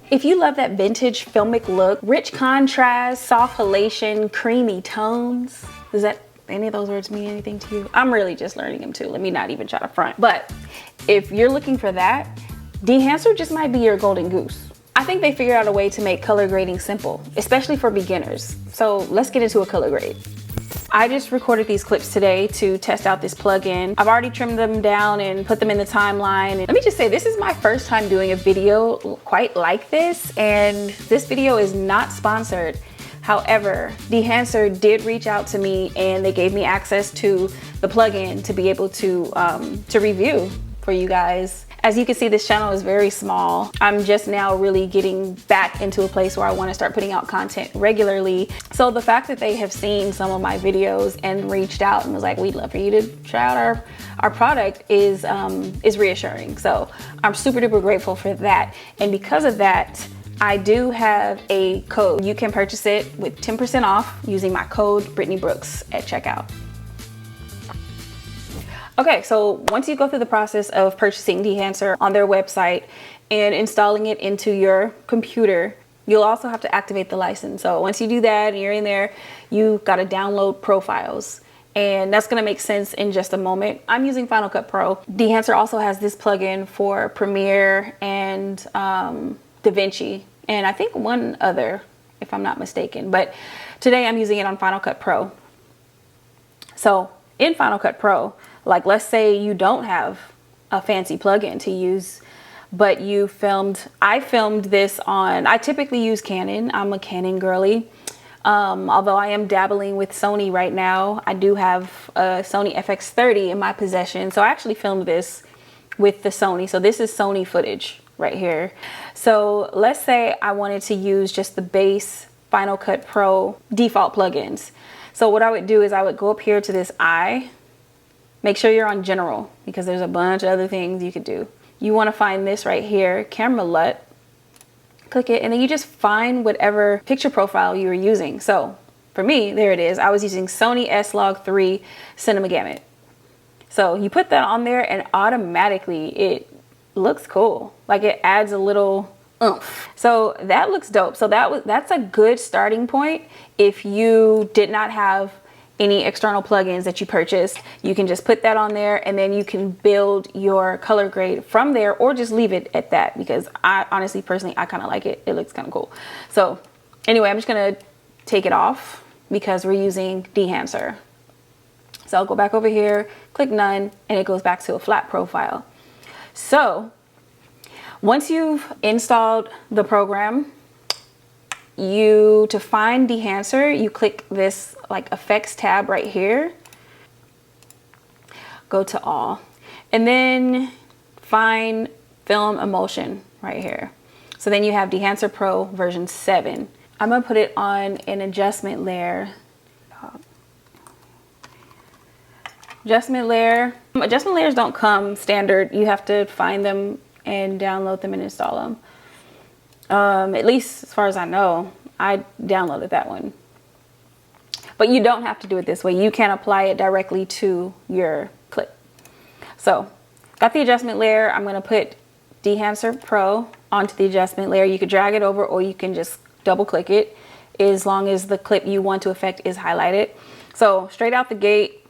If you love that vintage filmic look, rich contrast, soft halation, creamy tones, does that any of those words mean anything to you? I'm really just learning them too. Let me not even try to front. But if you're looking for that, Dehancer just might be your golden goose. I think they figured out a way to make color grading simple, especially for beginners. So let's get into a color grade. I just recorded these clips today to test out this plugin. I've already trimmed them down and put them in the timeline. And let me just say, this is my first time doing a video quite like this, and this video is not sponsored. However, Dehancer did reach out to me and they gave me access to the plugin to be able to review for you guys. As you can see, this channel is very small. I'm just now really getting back into a place where I want to start putting out content regularly. So the fact that they have seen some of my videos and reached out and was like, we'd love for you to try out our product is reassuring. So I'm super duper grateful for that. And because of that, I do have a code. You can purchase it with 10% off using my code Brittany Brooks at checkout. Okay, so once you go through the process of purchasing Dehancer on their website and installing it into your computer, you'll also have to activate the license. So once you do that and you're in there, you gotta download profiles. And that's gonna make sense in just a moment. I'm using Final Cut Pro. Dehancer also has this plugin for Premiere and DaVinci, and I think one other, if I'm not mistaken. But today I'm using it on Final Cut Pro. So in Final Cut Pro, like let's say you don't have a fancy plugin to use, but I filmed this on, I typically use Canon. I'm a Canon girly. Although I am dabbling with Sony right now. I do have a Sony FX30 in my possession. So I actually filmed this with the Sony. So this is Sony footage right here. So let's say I wanted to use just the base Final Cut Pro default plugins. So what I would do is I would go up here to this eye. Make sure you're on general because there's a bunch of other things you could do. You want to find this right here, camera LUT. Click it and then you just find whatever picture profile you were using. So for me, there it is. I was using Sony S-Log3 Cinema Gamut. So you put that on there and automatically it looks cool. Like it adds a little oomph. So that looks dope. So that's a good starting point. If you did not have any external plugins that you purchased, you can just put that on there and then you can build your color grade from there, or just leave it at that, because I honestly, personally, I kind of like it. It looks kind of cool. So anyway, I'm just gonna take it off because we're using Dehancer. So I'll go back over here, click none, and it goes back to a flat profile. So once you've installed the program, to find Dehancer, you click this like effects tab right here, go to all, and then find Film Emulsion right here. So then you have Dehancer Pro version 7. I'm gonna put it on an adjustment layer. Adjustment layer. Adjustment layers don't come standard. You have to find them and download them and install them. At least as far as I know, I downloaded that one. But you don't have to do it this way. You can apply it directly to your clip. So, got the adjustment layer. I'm gonna put Dehancer Pro onto the adjustment layer. You could drag it over or you can just double click it as long as the clip you want to affect is highlighted. So, straight out the gate,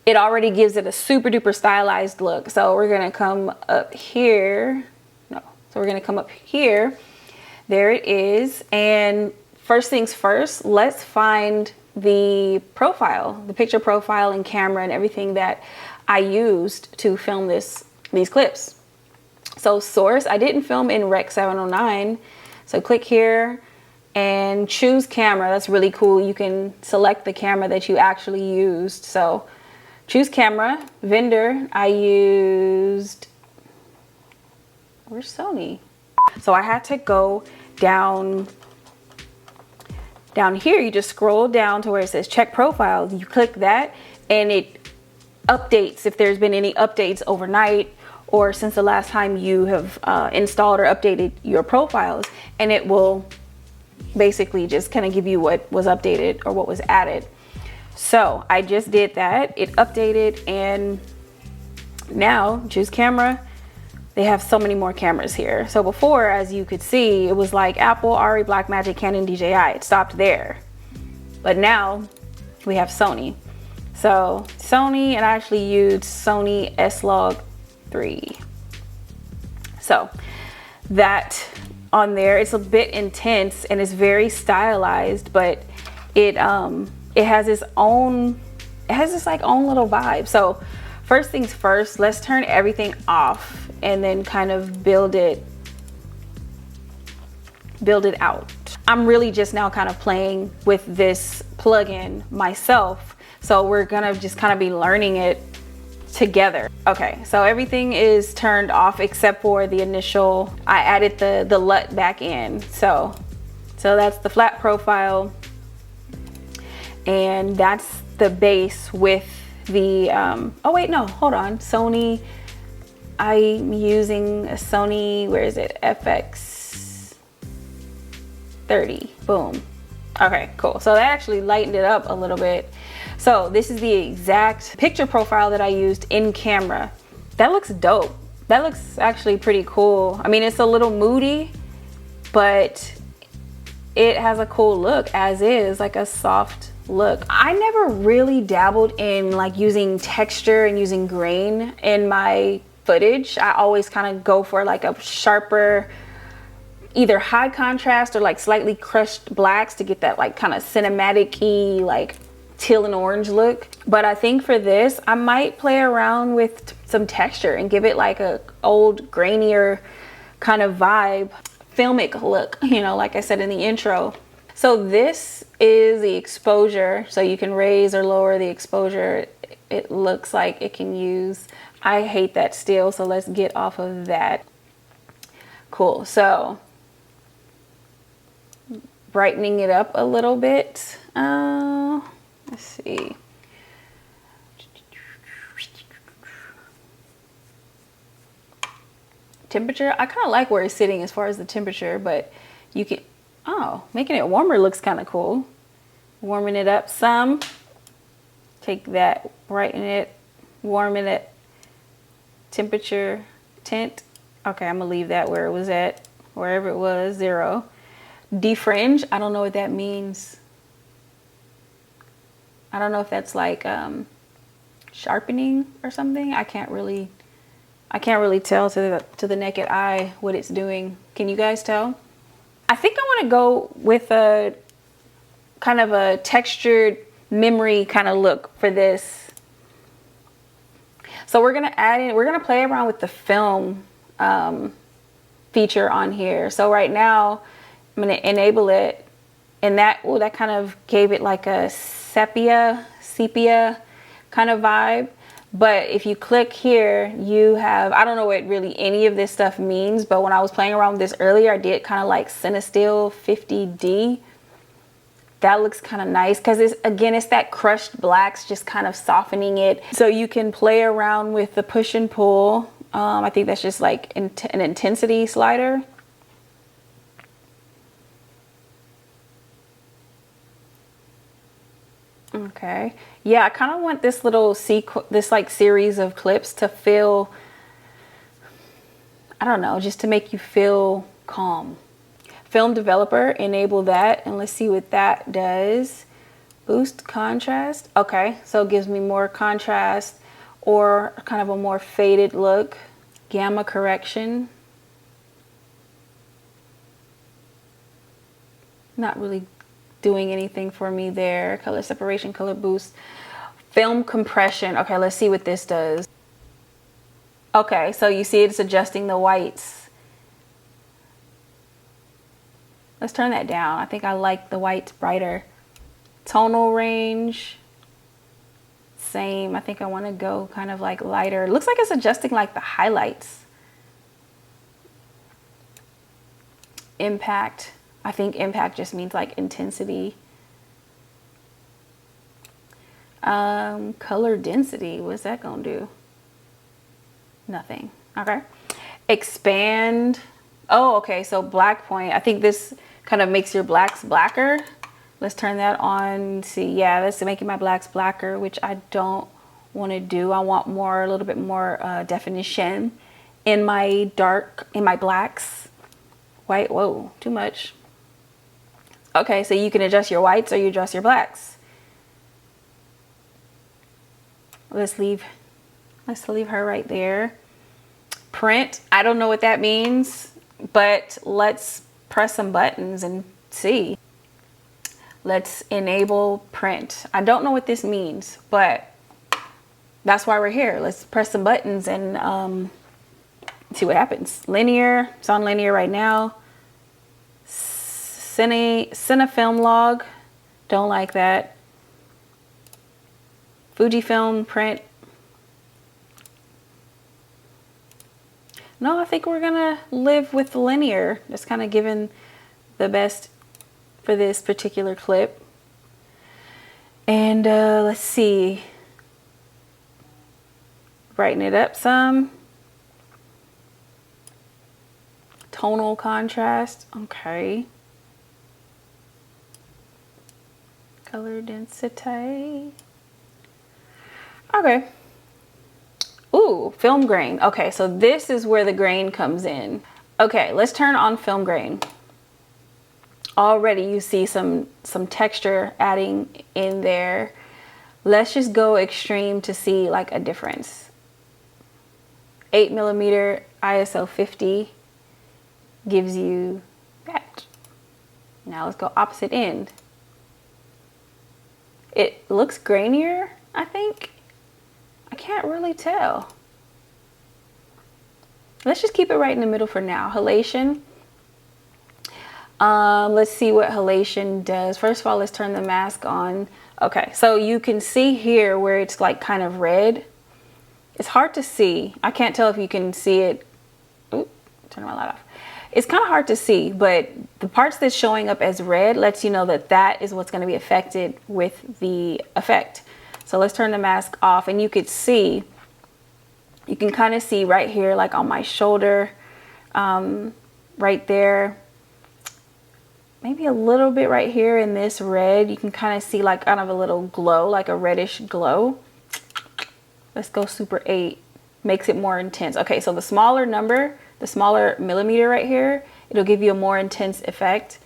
it already gives it a super duper stylized look. So, we're gonna come up here. So we're gonna come up here, there it is. And first things first, let's find the profile, the picture profile and camera and everything that I used to film these clips. So source, I didn't film in Rec 709. So click here and choose camera. That's really cool. You can select the camera that you actually used. So choose camera, vendor, I used, where's Sony? So I had to go down here. You just scroll down to where it says check profiles. You click that and it updates if there's been any updates overnight or since the last time you have installed or updated your profiles, and it will basically just kind of give you what was updated or what was added. So I just did that. It updated, and now choose camera, they have so many more cameras here. So before, as you could see, it was like Apple, ARRI, Blackmagic, Canon, DJI. It stopped there. But now we have Sony. So Sony, and I actually used Sony S-Log 3. So that on there, it's a bit intense and it's very stylized, but it has its own, like own little vibe. So first things first, let's turn everything off and then kind of build it out. I'm really just now kind of playing with this plugin myself, so we're gonna just kind of be learning it together. Okay, so everything is turned off except for the initial, I added the LUT back in. So that's the flat profile, and that's the base with the oh wait, no, hold on, Sony. I'm using a Sony, where is it, FX 30. Boom. Okay, cool. So that actually lightened it up a little bit. So this is the exact picture profile that I used in camera. That looks dope. That looks actually pretty cool. I mean, it's a little moody, but it has a cool look as is, like a soft look. I never really dabbled in like using texture and using grain in my footage. I always kind of go for like a sharper, either high contrast or like slightly crushed blacks to get that like kind of cinematic-y, like teal and orange look. But I think for this, I might play around with some texture and give it like a old grainier kind of vibe, filmic look, you know, like I said in the intro. So this is the exposure. So you can raise or lower the exposure. It looks like it can use, I hate that still, so let's get off of that. Cool, so brightening it up a little bit. Let's see. Temperature, I kind of like where it's sitting as far as the temperature, but you can, oh, making it warmer looks kind of cool. Warming it up some. Take that, brighten it, warming it. Temperature, tint. Okay, I'm gonna leave that where it was at, wherever it was, 0. Defringe, I don't know what that means. I don't know if that's like sharpening or something. I can't really tell to the naked eye what it's doing. Can you guys tell? I think I want to go with a kind of a textured memory kind of look for this. So we're gonna add in, we're gonna play around with the film feature on here. So right now I'm gonna enable it, and that, oh, that kind of gave it like a sepia kind of vibe. But if you click here, you have, I don't know what really any of this stuff means, but when I was playing around with this earlier, I did kind of like Cinestill 50D. That looks kind of nice because it's, again, it's that crushed blacks, just kind of softening it. So you can play around with the push and pull. I think that's just like an intensity slider. Okay, yeah, I kind of want this little this like series of clips to feel, I don't know, just to make you feel calm. Film developer, enable that, and let's see what that does. Boost contrast. Okay, so it gives me more contrast or kind of a more faded look. Gamma correction. Not really doing anything for me there. Color separation, color boost. Film compression. Okay, let's see what this does. Okay, so you see it's adjusting the whites. Let's turn that down. I think I like the whites brighter. Tonal range, same. I think I want to go kind of like lighter. It looks like it's adjusting like the highlights. Impact. I think impact just means like intensity. Color density, what's that gonna do? Nothing. Okay. Expand. Oh, okay, so black point. I think this kind of makes your blacks blacker. Let's turn that on. See, yeah, that's making my blacks blacker, which I don't want to do. I want more, a little bit more definition in my blacks. White, whoa, too much. Okay, so you can adjust your whites or you adjust your blacks. Let's leave her right there. Print, I don't know what that means, but let's press some buttons and see. Let's enable print. I don't know what this means, but that's why we're here. Let's press some buttons and see what happens. Linear, it's on linear right now. Cinefilm log, don't like that. Fujifilm print. No, I think we're gonna live with linear. Just kind of given the best for this particular clip. And let's see. Brighten it up some. Tonal contrast, okay. Color density. Okay. Ooh, film grain. Okay, so this is where the grain comes in. Okay, let's turn on film grain. Already you see some texture adding in there. Let's just go extreme to see like a difference. 8mm ISO 50 gives you that. Now let's go opposite end. It looks grainier, I think. I can't really tell. Let's just keep it right in the middle for now. Halation. Let's see what halation does. First of all, let's turn the mask on. Okay, so you can see here where it's like kind of red. It's hard to see. I can't tell if you can see it. Oop, turn my light off. It's kind of hard to see, but the parts that's showing up as red lets you know that that is what's going to be affected with the effect. So let's turn the mask off, and you could see, you can kind of see right here, like on my shoulder, right there, maybe a little bit right here in this red, you can kind of see like kind of a little glow, like a reddish glow. Let's go super 8, makes it more intense. Okay, so the smaller number, the smaller millimeter right here, it'll give you a more intense effect,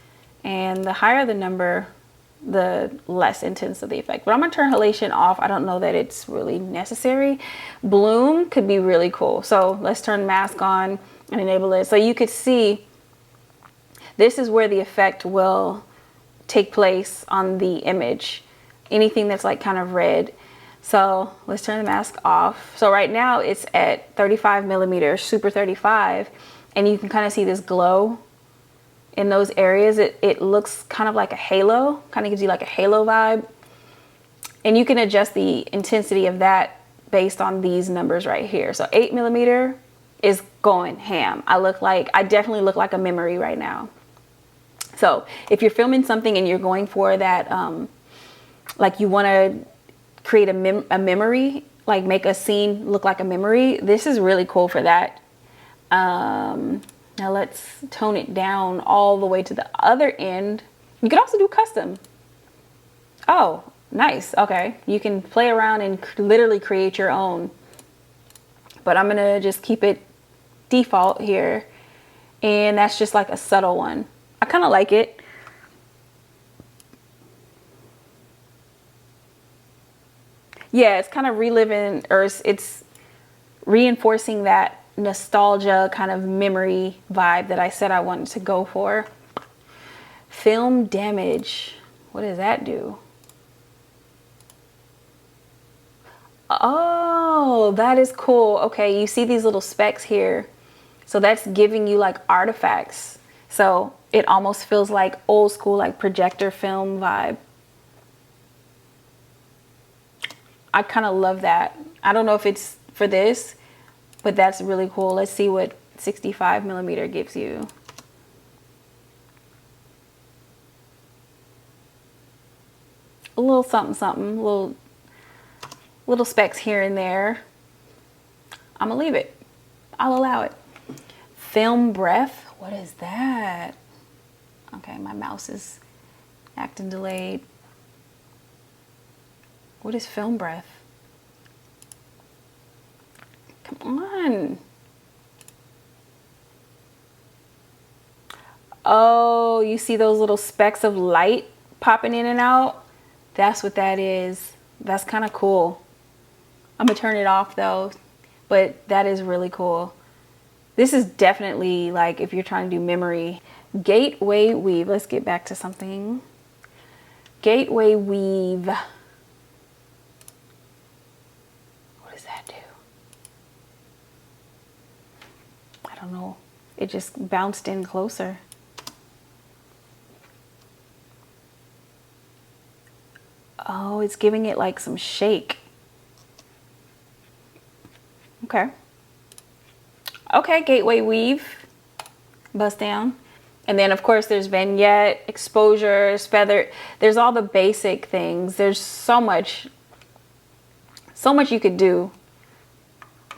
and the higher the number, the less intense of the effect. But I'm gonna turn halation off. I don't know that it's really necessary. Bloom could be really cool. So let's turn mask on and enable it. So you could see this is where the effect will take place on the image. Anything that's like kind of red. So let's turn the mask off. So right now it's at 35mm, super 35, and you can kind of see this glow in those areas. It looks kind of like a halo, kind of gives you like a halo vibe. And you can adjust the intensity of that based on these numbers right here. So 8mm is going ham. I definitely look like a memory right now. So if you're filming something and you're going for that, like you want to create a memory, like make a scene look like a memory, this is really cool for that. Now let's tone it down all the way to the other end. You can also do custom. Oh, nice. Okay, you can play around and literally create your own, but I'm gonna just keep it default here, and that's just like a subtle one. I kind of like it. Yeah, it's kind of reliving, or it's reinforcing that nostalgia kind of memory vibe that I said I wanted to go for. Film damage. What does that do? Oh, that is cool. Okay, you see these little specks here. So that's giving you like artifacts. So it almost feels like old school, like projector film vibe. I kind of love that. I don't know if it's for this, but that's really cool. Let's see what 65mm gives you. A little something, something, little specks here and there. I'm gonna leave it. I'll allow it. Film breath. What is that? Okay, my mouse is acting delayed. What is film breath? Come on. Oh, you see those little specks of light popping in and out? That's what that is. That's kind of cool. I'm gonna turn it off though, but that is really cool. This is definitely like if you're trying to do memory. Gateway weave. Let's get back to something. Gateway weave. What does that do? I don't know. It just bounced in closer. Oh, it's giving it like some shake. Okay. Okay, gateway weave. Bust down. And then of course there's vignette, exposures, feather. There's all the basic things. There's so much you could do.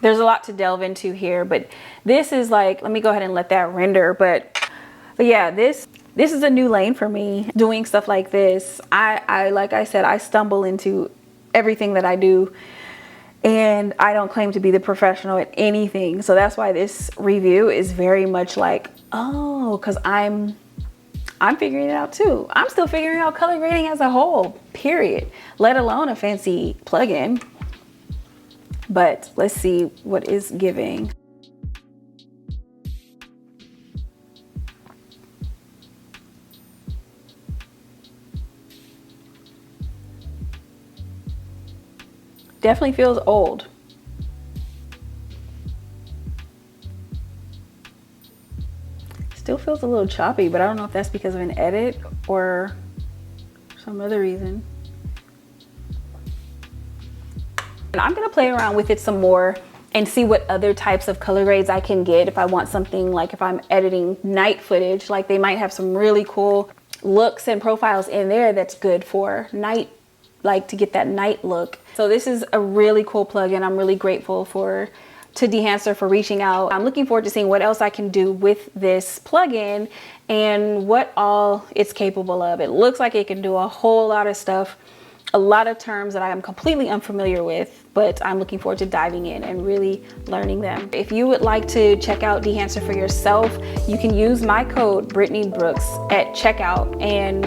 There's a lot to delve into here, but this is like, let me go ahead and let that render. But yeah, this is a new lane for me, doing stuff like this. I like I said, I stumble into everything that I do, and I don't claim to be the professional at anything. So that's why this review is very much like, oh, because I'm figuring it out too. I'm still figuring out color grading as a whole, period, let alone a fancy plugin. But let's see what is giving. Definitely feels old. Still feels a little choppy, but I don't know if that's because of an edit or some other reason. And I'm gonna play around with it some more and see what other types of color grades I can get if I want something like if I'm editing night footage, like they might have some really cool looks and profiles in there that's good for night, like to get that night look. So this is a really cool plugin. I'm really grateful to Dehancer for reaching out. I'm looking forward to seeing what else I can do with this plugin and what all it's capable of. It looks like it can do a whole lot of stuff, a lot of terms that I am completely unfamiliar with, but I'm looking forward to diving in and really learning them. If you would like to check out Dehancer for yourself, you can use my code Brittany Brooks at checkout and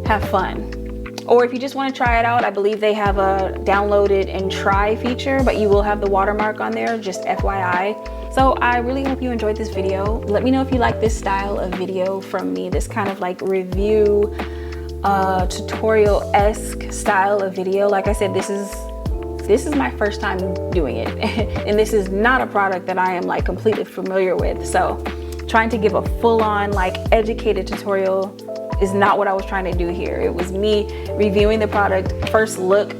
have fun. Or if you just want to try it out, I believe they have a download it and try feature, but you will have the watermark on there, just FYI. So I really hope you enjoyed this video. Let me know if you like this style of video from me, this kind of like review, tutorial-esque style of video. Like I said, this is my first time doing it. And this is not a product that I am like completely familiar with. So trying to give a full-on like educated tutorial is not what I was trying to do here. It was me reviewing the product, first look,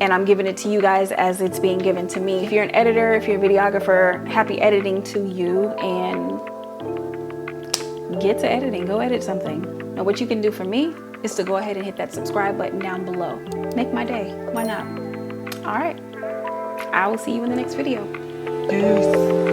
and I'm giving it to you guys as it's being given to me. If you're an editor, if you're a videographer, happy editing to you, and get to editing, go edit something. Now what you can do for me is to go ahead and hit that subscribe button down below. Make my day, why not? All right, I will see you in the next video. Peace.